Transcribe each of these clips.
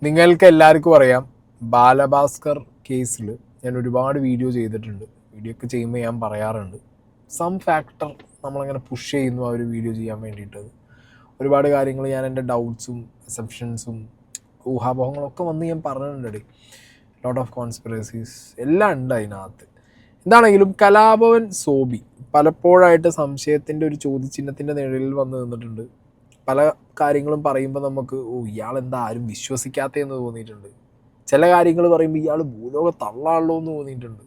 നിങ്ങൾക്ക് എല്ലാവർക്കും അറിയാം ബാലഭാസ്കർ കേസിൽ ഞാൻ ഒരുപാട് വീഡിയോ ചെയ്തിട്ടുണ്ട്. വീഡിയോ ഒക്കെ ചെയ്യുമ്പോൾ ഞാൻ പറയാറുണ്ട്, സം ഫാക്ടർ നമ്മളങ്ങനെ പുഷ് ചെയ്യുന്നു ആ ഒരു വീഡിയോ ചെയ്യാൻ വേണ്ടിയിട്ട്. ഒരുപാട് കാര്യങ്ങൾ ഞാൻ എൻ്റെ ഡൗട്ട്സും അസംഷൻസും ഊഹാപോഹങ്ങളൊക്കെ വന്ന് ഞാൻ പറഞ്ഞിട്ടുണ്ട്. ലോട്ട് ഓഫ് കോൺസ്പിറസീസ് എല്ലാം ഉണ്ട് അതിനകത്ത്. എന്താണെങ്കിലും കലാഭവൻ സോബി പലപ്പോഴായിട്ട് സംശയത്തിൻ്റെ ഒരു ചോദ്യചിഹ്നത്തിൻ്റെ നിഴലിൽ വന്ന് നിന്നിട്ടുണ്ട്. പല കാര്യങ്ങളും പറയുമ്പോൾ നമുക്ക് ഇയാളെന്താ ആരും വിശ്വസിക്കാത്തതെന്ന് തോന്നിയിട്ടുണ്ട്. ചില കാര്യങ്ങൾ പറയുമ്പോൾ ഇയാൾ ഭൂലോക തള്ളാണല്ലോ എന്ന് തോന്നിയിട്ടുണ്ട്.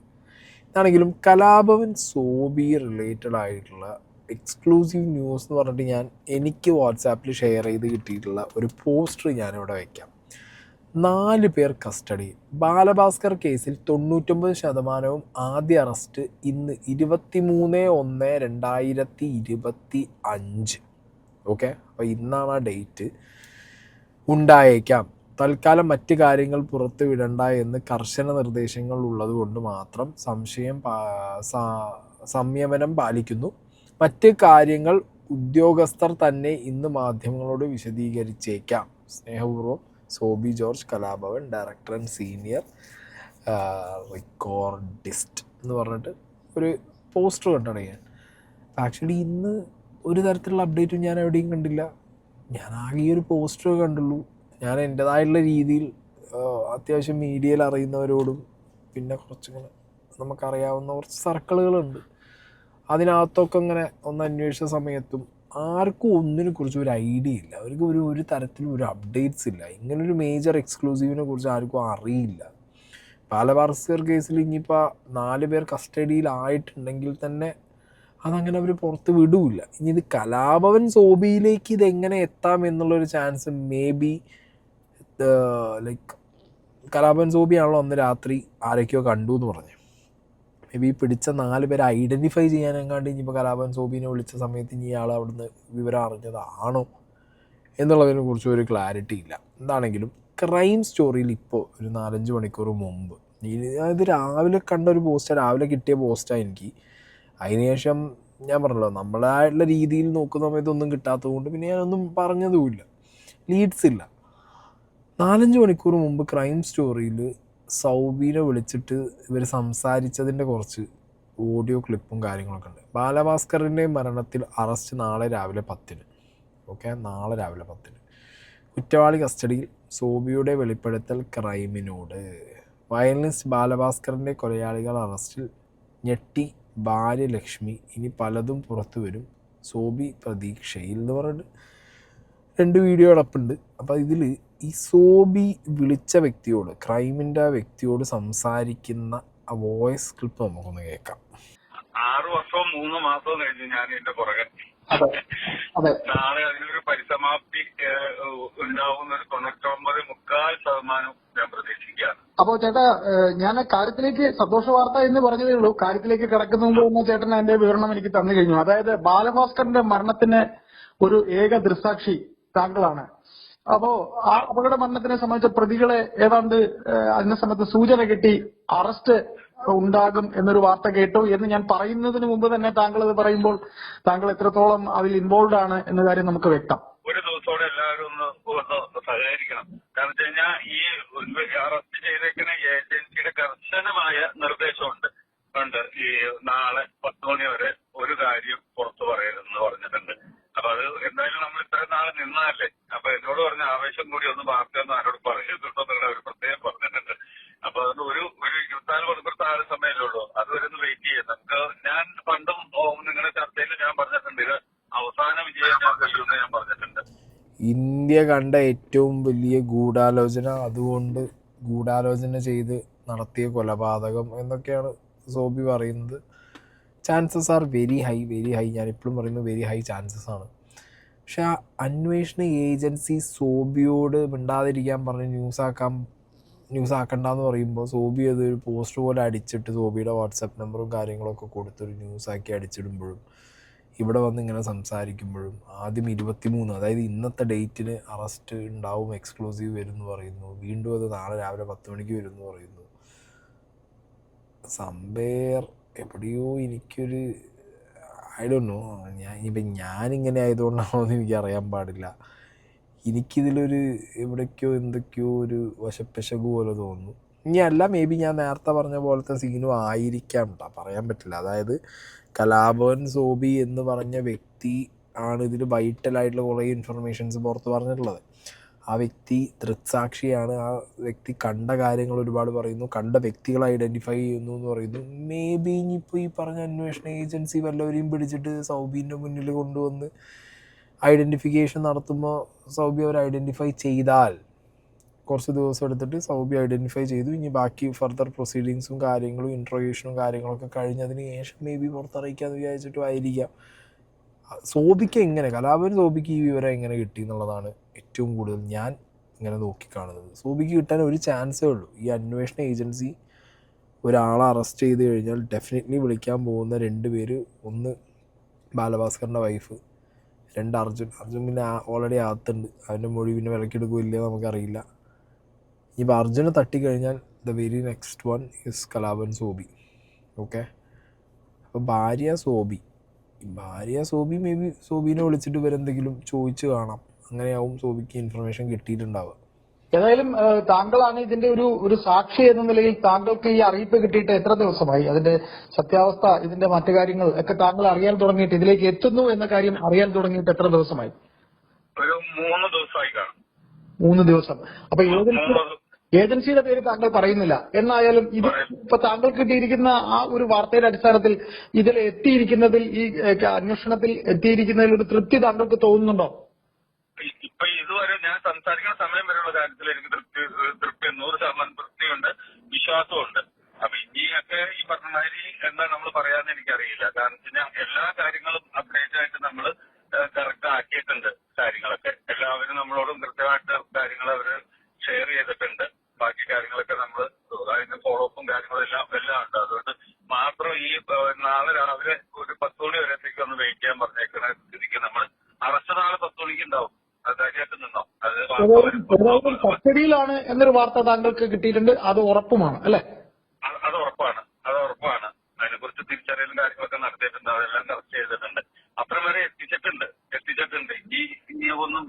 ഇതാണെങ്കിലും കലാഭവൻ സോബി റിലേറ്റഡ് ആയിട്ടുള്ള എക്സ്ക്ലൂസീവ് ന്യൂസ് എന്ന് പറഞ്ഞിട്ട് എനിക്ക് വാട്സാപ്പിൽ ഷെയർ ചെയ്ത് കിട്ടിയിട്ടുള്ള ഒരു പോസ്റ്റർ ഞാനിവിടെ വയ്ക്കാം. 4 പേർ കസ്റ്റഡി. ബാലഭാസ്കർ കേസിൽ 99% ആദ്യ അറസ്റ്റ് ഇന്ന് 23/1/2025. ഓക്കെ, അപ്പോൾ ഇന്നാണ് ആ ഡേറ്റ്. ഉണ്ടായേക്കാം. തൽക്കാലം മറ്റ് കാര്യങ്ങൾ പുറത്തു വിടണ്ട എന്ന് കർശന നിർദ്ദേശങ്ങൾ ഉള്ളത് കൊണ്ട് മാത്രം സംയമനം പാലിക്കുന്നു. മറ്റ് കാര്യങ്ങൾ ഉദ്യോഗസ്ഥർ തന്നെ ഇന്ന് മാധ്യമങ്ങളോട് വിശദീകരിച്ചേക്കാം. സ്നേഹപൂർവ്വം Sobi George, Kalabhavan, director and senior recordist എന്ന് പറഞ്ഞിട്ട് ഒരു പോസ്റ്റർ കണ്ടാണ് ഞാൻ. ആക്ച്വലി ഇന്ന് ഒരു തരത്തിലുള്ള അപ്ഡേറ്റും ഞാൻ എവിടെയും കണ്ടില്ല. ഞാൻ ആകെ ഈ ഒരു പോസ്റ്റർ കണ്ടുള്ളൂ. ഞാൻ എൻ്റേതായിട്ടുള്ള രീതിയിൽ അത്യാവശ്യം മീഡിയയിൽ അറിയുന്നവരോടും പിന്നെ കുറച്ചിങ്ങനെ നമുക്കറിയാവുന്ന കുറച്ച് സർക്കിളുകളുണ്ട്, അതിനകത്തൊക്കെ ഇങ്ങനെ ഒന്ന് അന്വേഷിച്ച സമയത്തും ആർക്കും ഒന്നിനെ കുറിച്ച് ഒരു ഐഡിയ ഇല്ല. അവർക്ക് ഒരു തരത്തിലും ഒരു അപ്ഡേറ്റ്സ് ഇല്ല. ഇങ്ങനൊരു മേജർ എക്സ്ക്ലൂസീവിനെ കുറിച്ച് ആർക്കും അറിയില്ല. ബാലഭാസ്കർ കേസിൽ ഇനിയിപ്പോൾ 4 പേർ കസ്റ്റഡിയിലായിട്ടുണ്ടെങ്കിൽ തന്നെ അതങ്ങനെ അവർ പുറത്ത് വിടൂല്ല. ഇനി ഇത് കലാഭവൻ സോബിയിലേക്ക് ഇതെങ്ങനെ എത്താം എന്നുള്ളൊരു chance may be like Kalabhavan സോബിയാണല്ലോ അന്ന് രാത്രി ആരൊക്കെയോ കണ്ടു എന്ന് പറഞ്ഞു. മേ ബി പിടിച്ച 4 പേരെ ഐഡൻറ്റിഫൈ ചെയ്യാനെങ്ങാണ്ട് ഇനിയിപ്പോൾ കലാഭവൻ സോബിനെ വിളിച്ച സമയത്ത് ഇനി ഇയാൾ അവിടുന്ന് വിവരം അറിഞ്ഞതാണോ എന്നുള്ളതിനെ കുറിച്ച് ഒരു ക്ലാരിറ്റി ഇല്ല. എന്താണെങ്കിലും ക്രൈം സ്റ്റോറിയിൽ ഇപ്പോൾ ഒരു 4-5 മണിക്കൂർ മുമ്പ് ഇത് രാവിലെ കണ്ട ഒരു പോസ്റ്റ്, രാവിലെ കിട്ടിയ പോസ്റ്റാണ് എനിക്ക്. അതിനുശേഷം ഞാൻ പറഞ്ഞല്ലോ, നമ്മളായിട്ടുള്ള രീതിയിൽ നോക്കുന്ന സമയത്തൊന്നും കിട്ടാത്തത് കൊണ്ട് പിന്നെ ഞാനൊന്നും പറഞ്ഞതുമില്ല. ലീഡ്സ് ഇല്ല. 4-5 മണിക്കൂർ മുമ്പ് ക്രൈം സ്റ്റോറിയിൽ സൗബീനെ വിളിച്ചിട്ട് ഇവർ സംസാരിച്ചതിൻ്റെ കുറച്ച് ഓഡിയോ ക്ലിപ്പും കാര്യങ്ങളൊക്കെ ഉണ്ട്. ബാലഭാസ്കറിൻ്റെ മരണത്തിൽ അറസ്റ്റ് നാളെ രാവിലെ 10-ന്. ഓക്കെ, നാളെ രാവിലെ 10-ന്. കുറ്റവാളി കസ്റ്റഡിയിൽ. സോബിയുടെ വെളിപ്പെടുത്തൽ ക്രൈമിനോട്. വയലിനിസ്റ്റ് ബാലഭാസ്കറിൻ്റെ കൊലയാളികൾ അറസ്റ്റിൽ. ഞെട്ടി ഭാര്യ ലക്ഷ്മി. ഇനി പലതും പുറത്തു വരും. സോബി പ്രതീക്ഷയിൽ എന്ന് പറഞ്ഞിട്ട് 2 വീഡിയോ അടപ്പുണ്ട്. അപ്പോൾ ഇതിൽ ഈ സോബി വിളിച്ച വ്യക്തിയോട്, ക്രൈമിൻ്റെ ആ വ്യക്തിയോട് സംസാരിക്കുന്ന ആ വോയിസ് ക്ലിപ്പ് നമുക്കൊന്ന് കേൾക്കാം. 6 വർഷവും 3 മാസവും കഴിഞ്ഞ് ഞാൻ എന്റെ പുറകെ നാളെ അതിനൊരു പരിസമാപ്തി ഉണ്ടാവുന്ന ഒരു 99.4% ഞാൻ പ്രതീക്ഷിക്കുകയാണ്. അപ്പോ ചേട്ടാ, ഞാൻ കാര്യത്തിലേക്ക്, സന്തോഷ വാർത്ത എന്ന് പറഞ്ഞതേ ഉള്ളൂ, കാര്യത്തിലേക്ക് കിടക്കുന്ന മുമ്പ് തന്നെ ചേട്ടൻ അതിന്റെ വിവരണം എനിക്ക് തന്നു കഴിഞ്ഞു. അതായത് ബാലഭാസ്കറിന്റെ മരണത്തിന് ഒരു ഏക ദൃക്സാക്ഷി താങ്കളാണ്. അപ്പോ ആ അപകട മരണത്തിനെ സംബന്ധിച്ച പ്രതികളെ ഏതാണ്ട് അതിനെ സംബന്ധിച്ച് സൂചന കിട്ടി, അറസ്റ്റ് ഉണ്ടാകും എന്നൊരു വാർത്ത കേട്ടു എന്ന് ഞാൻ പറയുന്നതിന് മുമ്പ് തന്നെ താങ്കൾ അത് പറയുമ്പോൾ താങ്കൾ എത്രത്തോളം അതിൽ ഇൻവോൾവ് ആണ് എന്ന കാര്യം നമുക്ക് വ്യക്തം. ഒരു ദിവസത്തോടെ എല്ലാവരും ഒന്ന് സഹകരിക്കണം. കാരണം വെച്ച് കഴിഞ്ഞാൽ ഈ അറസ്റ്റ് ചെയ്തേക്കുന്ന ഏജൻസിയുടെ കർശനമായ നിർദ്ദേശമുണ്ട്. ഈ നാളെ 10 മണി വരെ ഒരു കാര്യം പുറത്തു പറയരുതെന്ന് പറഞ്ഞിട്ടുണ്ട്. അപ്പൊ അത് എന്തായാലും നമ്മൾ ഇത്രയും നാളെ നിന്നതല്ലേ. അപ്പൊ എന്നോട് പറഞ്ഞ ആവേശം കൂടി ഒന്ന് വാർത്തയൊന്നും ആരോട് പറയുന്നുണ്ടോ എന്നുള്ള ഒരു പ്രത്യേകം പറഞ്ഞിട്ടുണ്ട്. അപ്പൊ അതുകൊണ്ട് ഒരു 24 മണിക്കൂർ താഴെ സമയമല്ലേ ഉള്ളൂ. അതുവരെ ഒന്ന് വെയിറ്റ് ചെയ്യാം നമുക്ക്. ഞാൻ പണ്ടും നിങ്ങളുടെ ചർച്ചയിൽ ഞാൻ പറഞ്ഞിട്ടുണ്ട്, ഇത് അവസാന വിജയം ഞാൻ കഴിയുമെന്ന് ഞാൻ പറഞ്ഞിട്ടുണ്ട്. ഇന്ത്യ കണ്ട ഏറ്റവും വലിയ ഗൂഢാലോചന, അതുകൊണ്ട് ഗൂഢാലോചന ചെയ്ത് നടത്തിയ കൊലപാതകം എന്നൊക്കെയാണ് സോബി പറയുന്നത്. Chances are very high, very high. ഞാനിപ്പോഴും പറയുന്നത് വെരി ഹൈ ചാൻസസ് ആണ്. പക്ഷെ ആ അന്വേഷണ ഏജൻസി സോബിയോട് മിണ്ടാതിരിക്കാൻ പറഞ്ഞ് ന്യൂസ് ആക്കണ്ടെന്ന് പറയുമ്പോൾ സോബി അതൊരു പോസ്റ്റ് പോലെ അടിച്ചിട്ട് സോബിയുടെ വാട്സാപ്പ് നമ്പറും കാര്യങ്ങളൊക്കെ കൊടുത്തൊരു ന്യൂസാക്കി അടിച്ചിടുമ്പോഴും ഇവിടെ വന്ന് ഇങ്ങനെ സംസാരിക്കുമ്പോഴും ആദ്യം 23, അതായത് ഇന്നത്തെ ഡേറ്റിന് അറസ്റ്റ് ഉണ്ടാവും, എക്സ്ക്ലൂസീവ് വരും എന്ന് പറയുന്നു. വീണ്ടും അത് നാളെ രാവിലെ 10 മണിക്ക് വരും എന്ന് പറയുന്നു. സംബേർ എവിടെയോ എനിക്കൊരു ഐ ഡോണ്ട് നോ. ഞാനിങ്ങനെ ആയതുകൊണ്ടാണോ എന്ന് എനിക്കറിയാൻ പാടില്ല. എനിക്കിതിലൊരു എവിടേക്കോ എന്തൊക്കെയോ ഒരു വശപ്പിശക് പോലെ തോന്നുന്നു. ഇനി അല്ല, മേ ബി ഞാൻ നേരത്തെ പറഞ്ഞ പോലത്തെ സീനും ആയിരിക്കാം കേട്ടോ, പറയാൻ പറ്റില്ല. അതായത് കലാഭവൻ സോബി എന്ന് പറഞ്ഞ വ്യക്തി ആണ് ഇതിൽ വൈറ്റലായിട്ടുള്ള കുറേ ഇൻഫർമേഷൻസ് പുറത്ത് പറഞ്ഞിട്ടുള്ളത്. ആ വ്യക്തി ദൃക്സാക്ഷിയാണ്. ആ വ്യക്തി കണ്ട കാര്യങ്ങൾ ഒരുപാട് പറയുന്നു, കണ്ട വ്യക്തികളെ ഐഡൻറ്റിഫൈ ചെയ്യുന്നു എന്ന് പറയുന്നു. മേ ബി ഇനിയിപ്പോൾ ഈ പറഞ്ഞ അന്വേഷണ ഏജൻസി വല്ലവരെയും പിടിച്ചിട്ട് സൗബീൻ്റെ മുന്നിൽ കൊണ്ടുവന്ന് ഐഡൻറ്റിഫിക്കേഷൻ നടത്തുമ്പോൾ സൗബി അവർ ഐഡൻറ്റിഫൈ ചെയ്താൽ, കുറച്ച് ദിവസം എടുത്തിട്ട് സൗബി ഐഡൻറ്റിഫൈ ചെയ്തു, ഇനി ബാക്കി ഫർദർ പ്രൊസീഡിങ്സും കാര്യങ്ങളും ഇൻട്രോഗേഷനും കാര്യങ്ങളൊക്കെ കഴിഞ്ഞതിന് ശേഷം മേ ബി പുറത്തറിയിക്കാമെന്ന് വിചാരിച്ചിട്ടും ആയിരിക്കാം. സോബിക്ക് എങ്ങനെ, കലാഭവൻ സോബിക്ക് ഈ വിവരം എങ്ങനെ കിട്ടി എന്നുള്ളതാണ് ഏറ്റവും കൂടുതൽ ഞാൻ ഇങ്ങനെ നോക്കിക്കാണുന്നത്. സോബിക്ക് കിട്ടാൻ ഒരു ചാൻസേ ഉള്ളൂ. ഈ അന്വേഷണ ഏജൻസി ഒരാളെ അറസ്റ്റ് ചെയ്ത് കഴിഞ്ഞാൽ ഡെഫിനറ്റ്ലി വിളിക്കാൻ പോകുന്ന 2 പേര്, ഒന്ന് ബാലഭാസ്കറിൻ്റെ വൈഫ്, 2 അർജുൻ പിന്നെ ഓൾറെഡി അകത്തുണ്ട്. അവൻ്റെ മൊഴി പിന്നെ വിലക്കെടുക്കില്ല നമുക്കറിയില്ല. ഇപ്പോൾ അർജുനെ തട്ടിക്കഴിഞ്ഞാൽ the very next one is Kalabhavan Soby. Okay, അപ്പോൾ ഭാര്യ സോബി മേ ബി സോബീനെ വിളിച്ചിട്ട് ഇവരെന്തെങ്കിലും ചോദിച്ചു കാണാം. അങ്ങനെയാവും സോബിക്ക് ഇൻഫർമേഷൻ കിട്ടിയിട്ടുണ്ടാവുക. ഏതായാലും താങ്കളാണ് ഇതിന്റെ ഒരു സാക്ഷി എന്ന നിലയിൽ താങ്കൾക്ക് ഈ അറിയിപ്പ് കിട്ടിയിട്ട് എത്ര ദിവസമായി? അതിന്റെ സത്യാവസ്ഥ, ഇതിന്റെ മറ്റു കാര്യങ്ങൾ ഒക്കെ താങ്കൾ അറിയാൻ തുടങ്ങിയിട്ട്, ഇതിലേക്ക് എത്തുന്നു എന്ന കാര്യം അറിയാൻ തുടങ്ങിയിട്ട് എത്ര ദിവസമായി? ഒരു 3 ദിവസമായി കാണും. 3 ദിവസം. അപ്പൊ ഏജൻസിയുടെ പേര് താങ്കൾ പറയുന്നില്ല. എന്നായാലും ഇത് ഇപ്പൊ താങ്കൾ കിട്ടിയിരിക്കുന്ന ആ ഒരു വാർത്തയുടെ അടിസ്ഥാനത്തിൽ ഇതിൽ എത്തിയിരിക്കുന്നതിൽ, ഈ അന്വേഷണത്തിൽ എത്തിയിരിക്കുന്നതിൽ ഒരു തൃപ്തി താങ്കൾക്ക് തോന്നുന്നുണ്ടോ? ഇപ്പൊ ഇതുവരെ ഞാൻ സംസാരിക്കുന്ന സമയം വരെയുള്ള കാര്യത്തിൽ എനിക്ക് തൃപ്തി 100% തൃപ്തിയുണ്ട്, വിശ്വാസമുണ്ട്. അപ്പൊ ഇനിയൊക്കെ ഈ പറഞ്ഞ മാതിരി എന്താ നമ്മൾ പറയാന്ന് എനിക്കറിയില്ല. കാരണം വെച്ചാൽ എല്ലാ കാര്യങ്ങളും അപ്ഡേറ്റ് ആയിട്ട് നമ്മൾ കറക്റ്റ് ആക്കിയിട്ടുണ്ട്. കാര്യങ്ങളൊക്കെ എല്ലാവരും നമ്മളോടും കൃത്യമായിട്ട് കാര്യങ്ങൾ അവര് ഷെയർ ചെയ്തിട്ടുണ്ട്. ബാക്കി കാര്യങ്ങളൊക്കെ നമ്മൾ അതിന്റെ ഫോളോ അപ്പും കാര്യങ്ങളും എല്ലാം ഉണ്ട്. അതുകൊണ്ട് മാത്രം ഈ നാളെ രാവിലെ ഒരു 10 മണി വരെത്തേക്ക് ഒന്ന് വെയിറ്റ് ചെയ്യാൻ പറഞ്ഞേക്കുന്ന സ്ഥിതിക്ക് നമ്മൾ അറസ്റ്റ് നാളെ 10 മണിക്ക് ഉണ്ടാവും. അതായിട്ട് നിന്നോ, അത് കസ്റ്റഡിയിലാണ് എന്നൊരു വാർത്ത താങ്കൾക്ക് കിട്ടിയിട്ടുണ്ട്. അത് ഉറപ്പുമാണ് അല്ലെ? അത് ഉറപ്പാണ്. അതിനെക്കുറിച്ച് തിരിച്ചറിയലും കാര്യങ്ങളൊക്കെ നടത്തിയിട്ടുണ്ട്. അതെല്ലാം കറക്റ്റ് ചെയ്തിട്ടുണ്ട്. അപ്പുറം വരെ എത്തിച്ചിട്ടുണ്ട്. ഈ ഒന്നും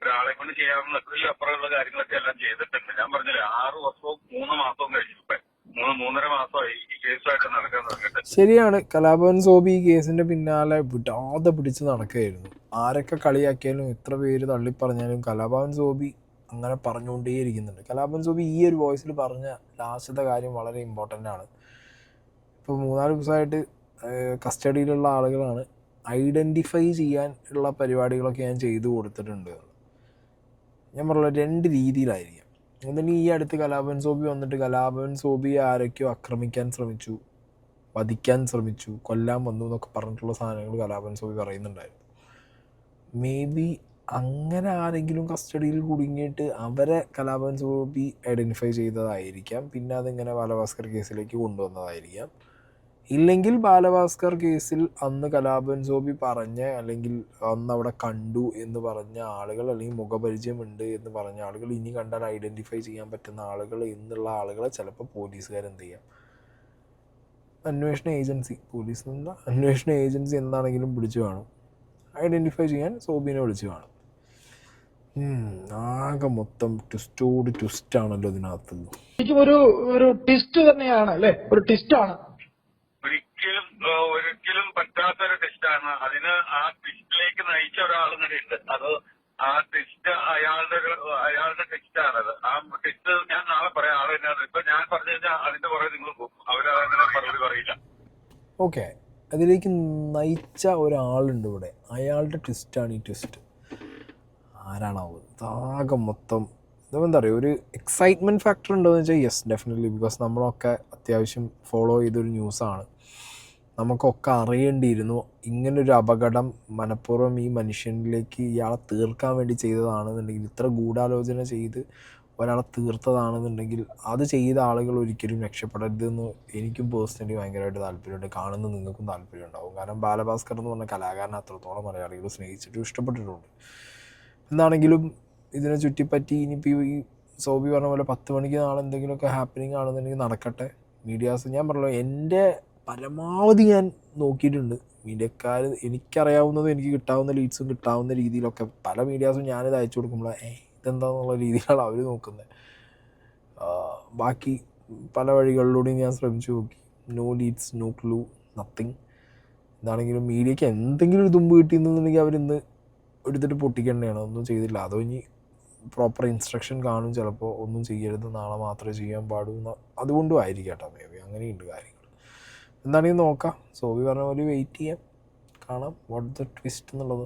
ഒരാളെ കൊണ്ട് ചെയ്യാവുന്ന അപ്പുറമുള്ള കാര്യങ്ങളൊക്കെ എല്ലാം ചെയ്തിട്ടുണ്ട്. ഞാൻ പറഞ്ഞില്ലേ, 6 വർഷവും 3 മാസവും കഴിഞ്ഞു. ഇപ്പൊ 3.5 മാസമായി ഈ കേസുമായിട്ട് നടക്കാൻ തുടങ്ങിയിട്ട്. ശരിയാണ്, കലാഭവൻ സോബി ഈ കേസിന്റെ പിന്നാലെ വിടാതെ പിടിച്ച് നടക്കുകയായിരുന്നു. ആരൊക്കെ കളിയാക്കിയാലും എത്ര പേര് തള്ളിപ്പറഞ്ഞാലും കലാഭവൻ സോബി അങ്ങനെ പറഞ്ഞുകൊണ്ടേയിരിക്കുന്നുണ്ട്. കലാഭവൻ സോബി ഈ ഒരു വോയിസിൽ പറഞ്ഞ ലാസ്റ്റത്തെ കാര്യം വളരെ ഇമ്പോർട്ടൻ്റ് ആണ്. ഇപ്പോൾ 3-4 ദിവസമായിട്ട് കസ്റ്റഡിയിലുള്ള ആളുകളാണ്. ഐഡൻറ്റിഫൈ ചെയ്യാൻ ഉള്ള പരിപാടികളൊക്കെ ഞാൻ ചെയ്തു കൊടുത്തിട്ടുണ്ട്. ഞാൻ പറഞ്ഞ 2 രീതിയിലായിരിക്കാം. ഒന്നിന് ഈ അടുത്ത് കലാഭവൻ സോബി വന്നിട്ട് കലാഭവൻ സോബിയെ ആരൊക്കെയോ ആക്രമിക്കാൻ ശ്രമിച്ചു, വധിക്കാൻ ശ്രമിച്ചു, കൊല്ലാൻ വന്നു എന്നൊക്കെ പറഞ്ഞിട്ടുള്ള സാധനങ്ങൾ കലാഭവൻ സോബി പറയുന്നുണ്ടായിരുന്നു. മേ ബി അങ്ങനെ ആരെങ്കിലും കസ്റ്റഡിയിൽ കുടുങ്ങിയിട്ട് അവരെ കലാഭവൻ സോബി ഐഡൻറ്റിഫൈ ചെയ്തതായിരിക്കാം. പിന്നെ അതിങ്ങനെ ബാലഭാസ്കർ കേസിലേക്ക് കൊണ്ടുവന്നതായിരിക്കാം. ഇല്ലെങ്കിൽ ബാലഭാസ്കർ കേസിൽ അന്ന് കലാഭവൻ സോബി പറഞ്ഞ, അല്ലെങ്കിൽ അന്ന് അവിടെ കണ്ടു എന്ന് പറഞ്ഞ ആളുകൾ, അല്ലെങ്കിൽ മുഖപരിചയമുണ്ട് എന്ന് പറഞ്ഞ ആളുകൾ, ഇനി കണ്ടാൽ ഐഡൻറ്റിഫൈ ചെയ്യാൻ പറ്റുന്ന ആളുകൾ എന്നുള്ള ആളുകളെ ചിലപ്പോൾ പോലീസുകാരെന്ത് ചെയ്യാം, അന്വേഷണ ഏജൻസി എന്താണെങ്കിലും വിളിച്ചു കാണും. ഐഡൻറ്റിഫൈ ചെയ്യാൻ സോബിനെ വിളിച്ചു കാണും. ആകെ മൊത്തം ട്വിസ്റ്റാണല്ലോ ഇതിനകത്ത്. ശരിക്കും ഒരു ട്വിസ്റ്റ് തന്നെയാണ് അല്ലെ? ഒരു ട്വിസ്റ്റാണ്. ഒരിക്കലും പറ്റാത്തൊരു ടെസ്റ്റാണ്. അതിന് ആ ടെസ്റ്റിലേക്ക് നയിച്ച ഒരാളുണ്ട്. അത് ആ ടെസ്റ്റ് അയാളുടെ ടെസ്റ്റാണത്. ആ ടെസ്റ്റ് ഞാൻ നാളെ പറയാം. ആള് തന്നെ ഇപ്പൊ ഞാൻ പറഞ്ഞു കഴിഞ്ഞാൽ അതിന്റെ പുറകെ നിങ്ങൾ പോകും. അവരങ്ങനെ മറുപടി പറയില്ല. ഓക്കെ, അതിലേക്ക് നയിച്ച ഒരാളുണ്ട് ഇവിടെ. അയാളുടെ ട്വിസ്റ്റാണ് ഈ ട്വിസ്റ്റ്. ആരാണാവുക? ആകെ മൊത്തം എന്താ പറയുക, ഒരു എക്സൈറ്റ്മെൻറ്റ് ഫാക്ടർ ഉണ്ടോയെന്ന് വെച്ചാൽ യെസ്, ഡെഫിനറ്റ്ലി. ബിക്കോസ് നമ്മളൊക്കെ അത്യാവശ്യം ഫോളോ ചെയ്തൊരു ന്യൂസാണ്. നമുക്കൊക്കെ അറിയേണ്ടിയിരുന്നു ഇങ്ങനൊരു അപകടം മനഃപൂർവ്വം ഈ മനുഷ്യനിലേക്ക് ഇയാളെ തീർക്കാൻ വേണ്ടി ചെയ്തതാണെന്നുണ്ടെങ്കിൽ, ഇത്ര ഗൂഢാലോചന ചെയ്ത് ഒരാളെ തീർത്തതാണെന്നുണ്ടെങ്കിൽ അത് ചെയ്ത ആളുകൾ ഒരിക്കലും രക്ഷപ്പെടരുതെന്ന് എനിക്കും പേഴ്സണലി ഭയങ്കരമായിട്ട് താല്പര്യമുണ്ട്. കാണുന്ന നിങ്ങൾക്കും താല്പര്യം ഉണ്ടാവും. കാരണം ബാലഭാസ്കർ എന്ന് പറഞ്ഞ കലാകാരനെ അത്രത്തോളം മലയാളികൾ സ്നേഹിച്ചിട്ടും ഇഷ്ടപ്പെട്ടിട്ടുണ്ട്. എന്താണെങ്കിലും ഇതിനെ ചുറ്റിപ്പറ്റി ഇനിയിപ്പോൾ ഈ സോബി പറഞ്ഞ പോലെ 10 മണിക്ക് നാളെ എന്തെങ്കിലുമൊക്കെ ഹാപ്പനിങ് ആണെന്നുണ്ടെങ്കിൽ നടക്കട്ടെ. മീഡിയാസ്, ഞാൻ പറഞ്ഞല്ലോ, എൻ്റെ പരമാവധി ഞാൻ നോക്കിയിട്ടുണ്ട്. മീഡിയക്കാർ എനിക്കറിയാവുന്നതും എനിക്ക് കിട്ടാവുന്ന ലീഡ്സും കിട്ടാവുന്ന രീതിയിലൊക്കെ പല മീഡിയാസും ഞാനിത് അയച്ചു കൊടുക്കുമ്പോൾ ഇതെന്താന്നുള്ള രീതിയിലാണ് അവർ നോക്കുന്നത്. ബാക്കി പല വഴികളിലൂടെയും ഞാൻ ശ്രമിച്ചു നോക്കി. No leads, no clue, nothing. എന്താണെങ്കിലും മീഡിയയ്ക്ക് എന്തെങ്കിലും ഒരു തുമ്പ് കിട്ടിയെന്നുണ്ടെങ്കിൽ അവരിന്ന് എടുത്തിട്ട് പൊട്ടിക്കേണ്ടതാണ്. ഒന്നും ചെയ്തില്ല. അതോ ഇനി പ്രോപ്പർ ഇൻസ്ട്രക്ഷൻ കാണും ചിലപ്പോൾ, ഒന്നും ചെയ്യരുത്, നാളെ മാത്രമേ ചെയ്യാൻ പാടൂ അതുകൊണ്ടും ആയിരിക്കും കേട്ടോ. മേ ബി അങ്ങനെയുണ്ട് കാര്യങ്ങൾ. എന്താണെങ്കിലും നോക്കാം. സോബി പറഞ്ഞ പോലെ വെയിറ്റ് ചെയ്യാം, കാണാം വാട്ട് ദ ട്വിസ്റ്റ് എന്നുള്ളത്.